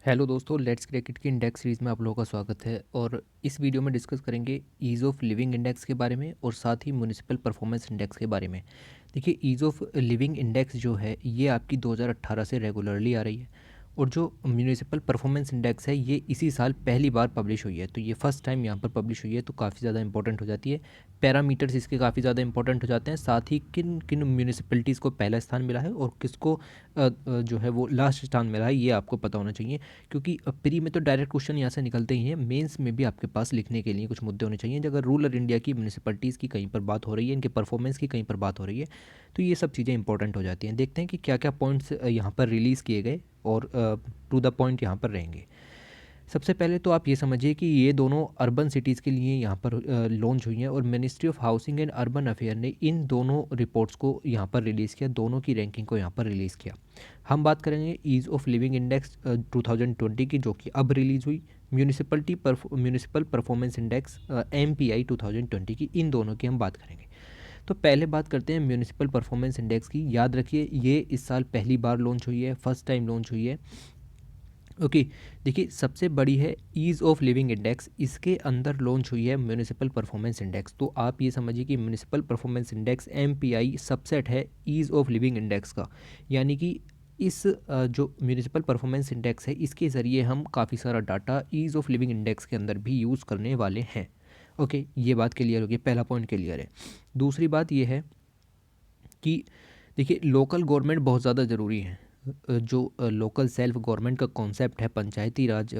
Hello दोस्तों, let's cricket की index series में आप लोगों का स्वागत है। और इस वीडियो में डिस्कस करेंगे ईज़ ऑफ लिविंग इंडेक्स के बारे में और साथ ही म्यूनिसिपल परफॉर्मेंस इंडेक्स के बारे में। देखिए, ईज़ ऑफ लिविंग इंडेक्स जो है ये आपकी 2018 से रेगुलरली आ रही है, और जो म्यूनिसिपल परफॉर्मेंस इंडेक्स है ये इसी साल पहली बार पब्लिश हुई है। तो ये फर्स्ट टाइम यहाँ पर पब्लिश हुई है, तो काफ़ी ज़्यादा इंपॉर्टेंट हो जाती है। पैरामीटर्स इसके काफ़ी ज़्यादा इंपॉर्टेंट हो जाते हैं, साथ ही किन किन म्यूनिसिपलिटीज़ को पहला स्थान मिला है और किसको जो है वो लास्ट स्थान मिला है, ये आपको पता होना चाहिए। क्योंकि प्री में तो डायरेक्ट क्वेश्चन यहाँ से निकलते ही हैं, मेंस में भी आपके पास लिखने के लिए कुछ मुद्दे होने चाहिए। अगर रूरल इंडिया की म्यूनिसिपलिटीज़ की कहीं पर बात हो रही है, इनके परफॉर्मेंस की कहीं पर बात हो रही है, तो ये सब चीज़ें इंपॉर्टेंट हो जाती हैं। देखते हैं कि क्या क्या पॉइंट्स यहाँ पर रिलीज़ किए गए और टू द पॉइंट यहाँ पर रहेंगे। सबसे पहले तो आप ये समझिए कि ये दोनों अर्बन सिटीज़ के लिए यहाँ पर लॉन्च हुई हैं, और ministry of housing and urban affair ने इन दोनों रिपोर्ट्स को यहाँ पर रिलीज़ किया, दोनों की रैंकिंग को यहाँ पर रिलीज़ किया। हम बात करेंगे ईज़ ऑफ लिविंग इंडेक्स 2020 की, जो कि अब रिलीज़ हुई। म्यूनिसिपल परफॉर्मेंस इंडेक्स MPI 2020 की, इन दोनों की हम बात करेंगे। तो पहले बात करते हैं म्यूनिसिपल परफॉर्मेंस इंडेक्स की। याद रखिए, ये इस साल पहली बार लॉन्च हुई है, फर्स्ट टाइम लॉन्च हुई है। ओके, देखिए सबसे बड़ी है ईज़ ऑफ लिविंग इंडेक्स, इसके अंदर लॉन्च हुई है म्यूनिसिपल परफॉर्मेंस इंडेक्स। तो आप ये समझिए कि municipal performance index MPI subset है ईज़ ऑफ लिविंग इंडेक्स का। यानी कि इस जो म्यूनिसिपल परफॉर्मेंस इंडेक्स है, इसके ज़रिए हम काफ़ी सारा data ease of living index के अंदर भी यूज़ करने वाले हैं। ओके, ये बात क्लियर होगी, पहला पॉइंट क्लियर है। दूसरी बात ये है कि देखिए, लोकल गवर्नमेंट बहुत ज़्यादा ज़रूरी है। जो लोकल सेल्फ गवर्नमेंट का कॉन्सेप्ट है, पंचायती राज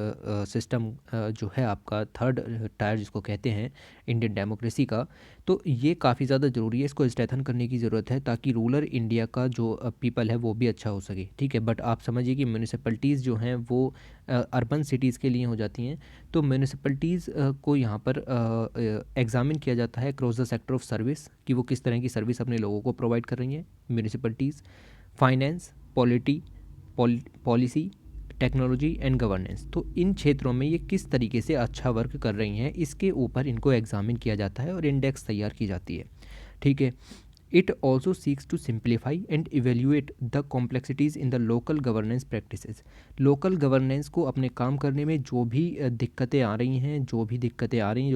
सिस्टम जो है आपका थर्ड टायर जिसको कहते हैं इंडियन डेमोक्रेसी का, तो ये काफ़ी ज़्यादा ज़रूरी है। इसको स्ट्रेंथन करने की ज़रूरत है ताकि रूरल इंडिया का जो पीपल है वो भी अच्छा हो सके। ठीक है, बट आप समझिए कि म्यूनिसिपलिटीज़ जो हैं वो अर्बन सिटीज़ के लिए हो जाती हैं। तो म्यूनिसिपलिटीज़ को यहाँ पर एग्ज़ामिन किया जाता है cross the sector of service, कि वो किस तरह की सर्विस अपने लोगों को प्रोवाइड कर रही हैं municipalities. Finance, polity, policy, technology and governance, तो इन क्षेत्रों में ये किस तरीके से अच्छा वर्क कर रही हैं, इसके ऊपर इनको एग्ज़ामिन किया जाता है और इंडेक्स तैयार की जाती है। ठीक है। It also seeks to simplify and evaluate the complexities in the local governance practices. Local governance को अपने काम करने में जो भी दिक्कतें आ रही हैं, जो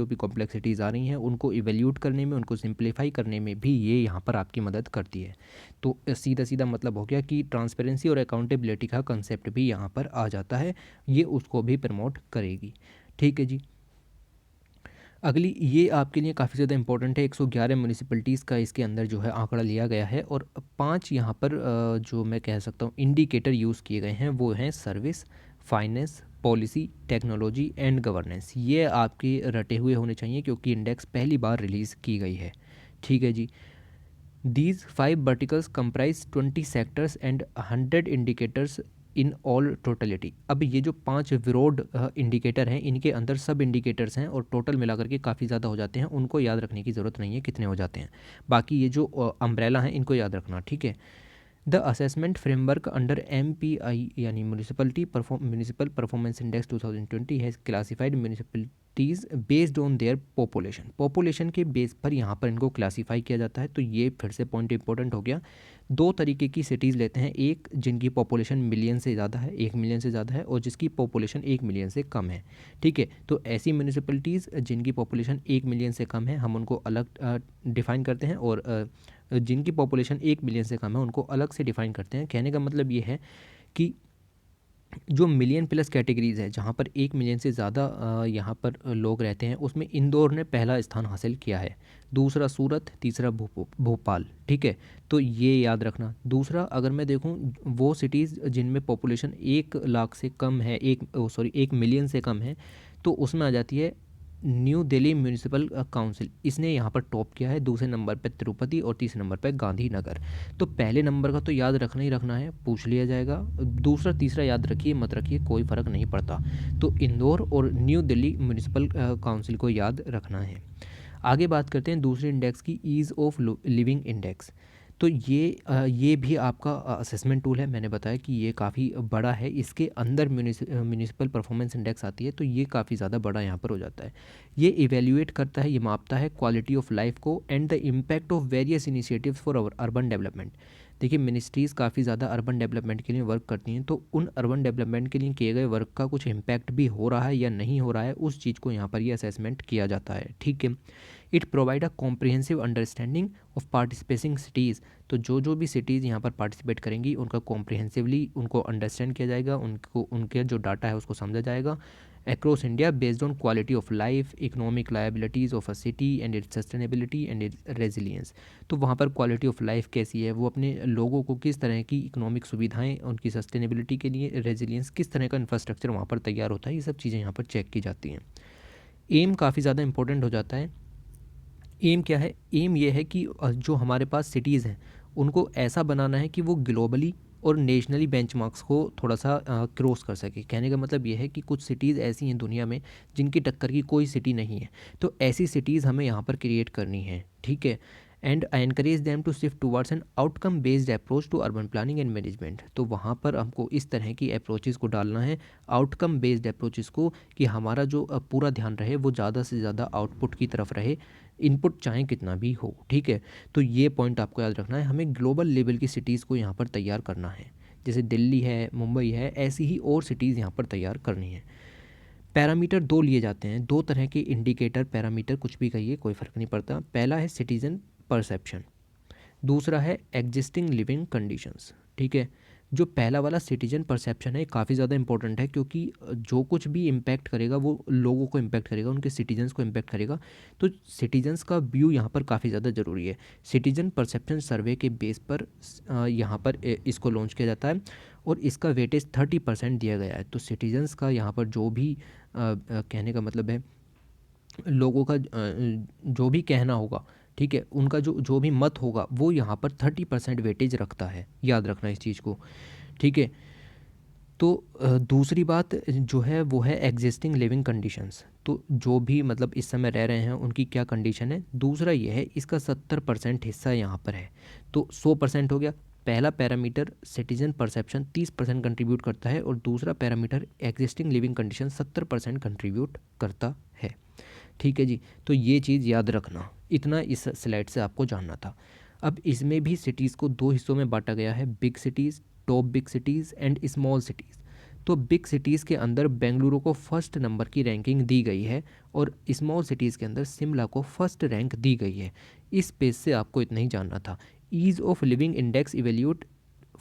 भी कॉम्प्लेक्सिटीज़ आ रही हैं, उनको इवेल्यूट करने में, उनको सिंप्लीफाई करने में भी ये यहाँ पर आपकी मदद करती है। तो सीधा सीधा मतलब हो गया कि ट्रांसपेरेंसी और अकाउंटेबिलिटी का कंसेप्ट भी यहाँ पर आ जाता है, ये उसको भी प्रमोट करेगी। ठीक है जी। अगली ये आपके लिए काफ़ी ज़्यादा इंपॉर्टेंट है, 111 म्यूनिसिपैलिटीज़ का इसके अंदर जो है आंकड़ा लिया गया है, और 5 यहाँ पर जो मैं कह सकता हूँ इंडिकेटर यूज़ किए गए हैं, वो हैं service, finance, policy, technology and governance. ये आपके रटे हुए होने चाहिए क्योंकि इंडेक्स पहली बार रिलीज़ की गई है। ठीक है जी। These five verticals comprise 20 sectors and 100 indicators in all totality. अब ये जो 5 विरोध इंडिकेटर हैं, इनके अंदर सब इंडिकेटर्स हैं और टोटल मिलाकर के काफ़ी ज़्यादा हो जाते हैं। उनको याद रखने की ज़रूरत नहीं है कितने हो जाते हैं, बाकी ये जो अम्ब्रेला हैं इनको याद रखना। ठीक है। The assessment framework under MPI यानी municipal performance index 2020 has classified municipalities based on their population के बेस पर यहाँ पर इनको क्लासीफाई किया जाता है। तो ये फिर से पॉइंट इंपॉर्टेंट हो गया। दो तरीके की सिटीज़ लेते हैं, एक जिनकी पॉपुलेशन मिलियन से ज़्यादा है, 1 मिलियन से ज़्यादा है, और जिसकी पॉपुलेशन 1 मिलियन से कम है। ठीक है, तो ऐसी म्यूनिसिपलिटीज़ जिनकी पॉपुलेशन 1 मिलियन से कम है, हम उनको अलग डिफ़ाइन करते हैं, और जिनकी पॉपुलेशन 1 मिलियन से कम है उनको अलग से डिफ़ाइन करते हैं। कहने का मतलब ये है कि जो मिलियन प्लस कैटेगरीज़ है, जहाँ पर 1 मिलियन से ज़्यादा यहाँ पर लोग रहते हैं, उसमें इंदौर ने पहला स्थान हासिल किया है, दूसरा सूरत, तीसरा भोपाल। ठीक है, तो ये याद रखना। दूसरा, अगर मैं देखूँ वो सिटीज़ जिनमें पॉपुलेशन 1 लाख से कम है, 1 मिलियन से कम है, तो उसमें आ जाती है न्यू दिल्ली म्यूनिसिपल काउंसिल, इसने यहाँ पर टॉप किया है। दूसरे नंबर पे तिरुपति और तीसरे नंबर पे गांधीनगर। तो पहले नंबर का तो याद रखना ही रखना है, पूछ लिया जाएगा। दूसरा तीसरा याद रखिए मत रखिए, कोई फ़र्क नहीं पड़ता। तो इंदौर और न्यू दिल्ली म्यूनिसिपल काउंसिल को याद रखना है। आगे बात करते हैं दूसरे इंडेक्स की, ईज़ ऑफ लिविंग इंडेक्स। तो ये भी आपका असेसमेंट टूल है। मैंने बताया कि ये काफ़ी बड़ा है, इसके अंदर म्यूनिसिपल परफॉर्मेंस इंडेक्स आती है, तो ये काफ़ी ज़्यादा बड़ा यहाँ पर हो जाता है। ये इवेल्युएट करता है, ये मापता है क्वालिटी ऑफ लाइफ को and the impact of various initiatives for our urban development. देखिए मिनिस्ट्रीज़ काफ़ी ज़्यादा अर्बन डेवलपमेंट के लिए वर्क करती हैं, तो उन अर्बन डेवलपमेंट के लिए किए गए वर्क का कुछ इम्पैक्ट भी हो रहा है या नहीं हो रहा है, उस चीज़ को यहाँ पर ये असेसमेंट किया जाता है। ठीक है, it provide a comprehensive understanding of participating cities. तो जो भी सिटीज़ यहाँ पर पार्टिसिपेट करेंगी उनका कॉम्प्रिहेंसिवली उनको अंडरस्टैंड किया जाएगा, उनको उनके जो डाटा है उसको समझा जाएगा across India based on quality of life, economic liabilities of a city and its sustainability and its resilience। तो वहाँ पर क्वालिटी ऑफ लाइफ कैसी है, वो अपने लोगों को किस तरह की इकोनॉमिक सुविधाएं, उनकी सस्टेनेबिलिटी के लिए रेजिलियंस, किस तरह का इंफ्रास्ट्रक्चर वहाँ पर तैयार होता है, ये सब चीज़ें यहाँ पर चेक की जाती हैं। एम काफ़ी ज़्यादा इंपॉर्टेंट हो जाता है। एम क्या है? एम ये है कि जो हमारे पास सिटीज़ हैं उनको ऐसा बनाना है कि वो ग्लोबली और नेशनली बेंचमार्क्स को थोड़ा सा क्रॉस कर सके। कहने का मतलब ये है कि कुछ सिटीज़ ऐसी हैं दुनिया में जिनकी टक्कर की कोई सिटी नहीं है, तो ऐसी सिटीज़ हमें यहाँ पर क्रिएट करनी है। ठीक है, and I encourage them to shift towards an outcome based approach to urban planning and management. तो वहाँ पर हमको इस तरह की अप्रोचेस को डालना है, आउटकम बेस्ड अप्रोचेस को, कि हमारा जो पूरा ध्यान रहे वो ज़्यादा से ज़्यादा आउटपुट की तरफ रहे, इनपुट चाहे कितना भी हो। ठीक है, तो ये पॉइंट आपको याद रखना है। हमें ग्लोबल लेवल की सिटीज़ को यहाँ पर तैयार करना है, जैसे दिल्ली है, मुंबई है, ऐसी ही और सिटीज़ यहाँ पर तैयार करनी है। पैरामीटर दो लिए जाते हैं, दो तरह के इंडिकेटर, पैरामीटर कुछ भी कहिए कोई फ़र्क नहीं पड़ता। पहला है सिटीज़न परसेप्शन, दूसरा है एग्जिस्टिंग लिविंग कंडीशंस। ठीक है, जो पहला वाला सिटीजन परसेप्शन है काफ़ी ज़्यादा इंपॉर्टेंट है, क्योंकि जो कुछ भी इम्पैक्ट करेगा वो लोगों को इम्पैक्ट करेगा, उनके सिटीजन्स को इम्पैक्ट करेगा। तो सिटीजन्स का व्यू यहाँ पर काफ़ी ज़्यादा ज़रूरी है। सिटीजन परसेप्शन सर्वे के बेस पर यहाँ पर इसको लॉन्च किया जाता है और इसका वेटेज 30% दिया गया है। तो सिटीजन्स का यहाँ पर जो भी कहने का मतलब है, लोगों का जो भी कहना होगा, ठीक है, उनका जो जो भी मत होगा वो यहाँ पर 30% वेटेज रखता है, याद रखना इस चीज़ को। ठीक है, तो दूसरी बात जो है वो है एग्जिस्टिंग लिविंग कंडीशंस। तो जो भी मतलब इस समय रह रहे हैं उनकी क्या कंडीशन है। दूसरा ये है इसका 70% हिस्सा यहाँ पर है, तो 100% हो गया। पहला पैरामीटर सिटीजन परसेप्शन 30% कंट्रीब्यूट करता है और दूसरा parameter existing living condition 70% contribute करता है। ठीक है जी, तो ये चीज़ याद रखना, इतना इस स्लाइड से आपको जानना था। अब इसमें भी सिटीज़ को दो हिस्सों में बांटा गया है, big cities, top big cities and small cities. तो बिग सिटीज़ के अंदर बेंगलुरु को फर्स्ट नंबर की रैंकिंग दी गई है और स्मॉल सिटीज़ के अंदर शिमला को फर्स्ट रैंक दी गई है। इस पेज से आपको इतना ही जानना था। Ease of living index evaluate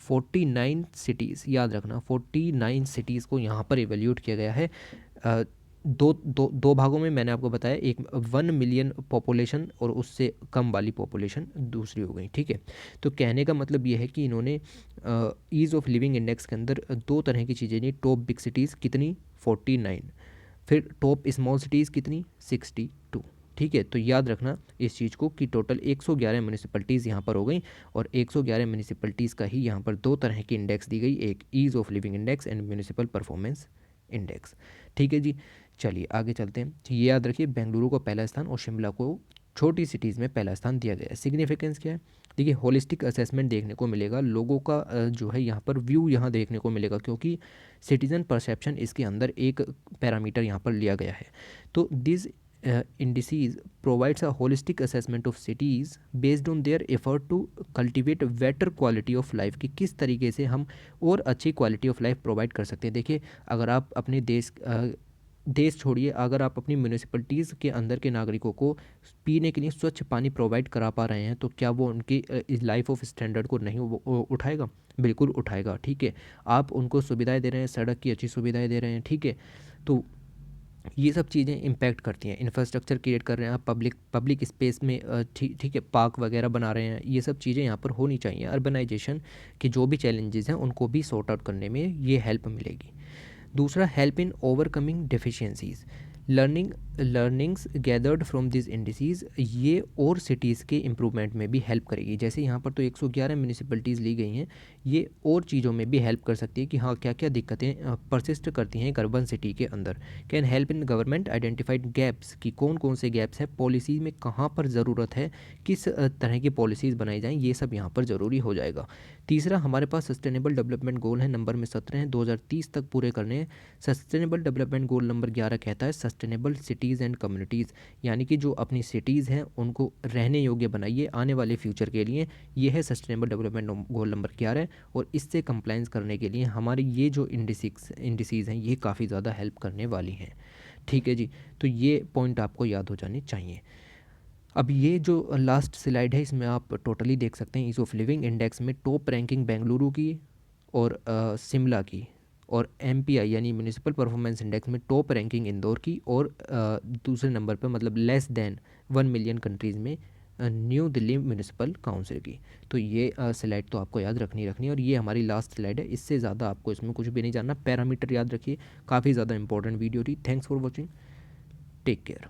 49 cities, याद रखना 49 सिटीज़ को यहाँ पर इवेल्यूट किया गया है। दो भागों में मैंने आपको बताया, एक 1 मिलियन पॉपुलेशन और उससे कम वाली पॉपुलेशन दूसरी हो गई। ठीक है, तो कहने का मतलब ये है कि इन्होंने ईज़ ऑफ लिविंग इंडेक्स के अंदर दो तरह की चीज़ें दी। टॉप बिग सिटीज़ कितनी 49, फिर टॉप स्मॉल सिटीज़ कितनी 62। ठीक है, तो याद रखना इस चीज़ को कि टोटल 111 म्यूनिसिपैलिटीज़ यहाँ पर हो गई और 111 म्यूनिसिपैलिटीज़ का ही यहाँ पर दो तरह की इंडेक्स दी गई, एक ease of living index and municipal performance index. ठीक है जी, चलिए आगे चलते हैं। तो ये याद रखिए बेंगलुरु को पहला स्थान और शिमला को छोटी सिटीज़ में पहला स्थान दिया गया है। सिग्निफिकेंस क्या है? देखिए होलिस्टिक असेसमेंट देखने को मिलेगा, लोगों का जो है यहाँ पर व्यू यहाँ देखने को मिलेगा, क्योंकि सिटीज़न परसेप्शन इसके अंदर एक पैरामीटर यहाँ पर लिया गया है। तो this indices provides a holistic assessment of cities based on their effort to cultivate better quality of life, कि किस तरीके से हम और अच्छी क्वालिटी ऑफ लाइफ प्रोवाइड कर सकते हैं। देखिए अगर आप अपने देश छोड़िए, अगर आप अपनी म्यूनिसिपैलिटीज़ के अंदर के नागरिकों को पीने के लिए स्वच्छ पानी प्रोवाइड करा पा रहे हैं, तो क्या वो उनकी लाइफ ऑफ स्टैंडर्ड को नहीं उठाएगा? बिल्कुल उठाएगा। ठीक है, आप उनको सुविधाएं दे रहे हैं, सड़क की अच्छी सुविधाएं दे रहे हैं। ठीक है, तो ये सब चीज़ें इम्पैक्ट करती हैं। इंफ्रास्ट्रक्चर क्रिएट कर रहे हैं आप, पब्लिक स्पेस में ठीक है पार्क वगैरह बना रहे हैं, ये सब चीज़ें यहाँ पर होनी चाहिए। अर्बनाइजेशन के जो भी चैलेंजेस हैं उनको भी सॉर्ट आउट करने में ये हेल्प मिलेगी। दूसरा, help in overcoming deficiencies, learnings gathered from this indices, ये और सिटीज़ के इम्प्रूवमेंट में भी हेल्प करेगी। जैसे यहाँ पर तो 111 म्यूनिसिपैलिटीज़ ली गई हैं, ये और चीज़ों में भी हेल्प कर सकती है कि हाँ क्या क्या दिक्कतें परसिस्ट करती हैं एक अर्बन सिटी के अंदर। Can help in government identified gaps, कि कौन कौन से गैप्स हैं पॉलिसी में, कहाँ पर ज़रूरत है, किस तरह की पॉलिसीज़ बनाई जाएँ, ये सब यहाँ पर ज़रूरी हो जाएगा। तीसरा, हमारे पास सस्टेनेबल डेवलपमेंट गोल है, नंबर में 17 हैं, 2030 तक पूरे करने हैं। सस्टेनेबल डेवलपमेंट गोल नंबर 11 कहता है सस्टेनेबल सिटीज़ एंड कम्युनिटीज़, यानी कि जो अपनी सिटीज़ हैं उनको रहने योग्य बनाइए आने वाले फ्यूचर के लिए। ये है सस्टेनेबल डेवलपमेंट गोल नंबर 11। और इससे कंप्लाइंस करने के लिए हमारी ये जो इंडिसीज़ हैं ये काफ़ी ज़्यादा हेल्प करने वाली हैं। ठीक है जी, तो ये पॉइंट आपको याद हो जाने चाहिए। अब ये जो लास्ट स्लाइड है इसमें आप टोटली देख सकते हैं ईज़ ऑफ लिविंग इंडेक्स में टॉप रैंकिंग बेंगलुरु की और शिमला की, और एमपीआई यानी म्यूनिसिपल परफॉर्मेंस इंडेक्स में टॉप रैंकिंग इंदौर की, और दूसरे नंबर पर मतलब लेस देन 1 मिलियन कंट्रीज़ में न्यू दिल्ली म्यूनिसिपल काउंसिल की। तो ये स्लाइड तो आपको याद रखनी और ये हमारी लास्ट स्लाइड है, इससे ज़्यादा आपको इसमें कुछ भी नहीं जानना। पैरामीटर याद रखिए, काफ़ी ज़्यादा इंपॉर्टेंट वीडियो थी। Thanks for watching, take care.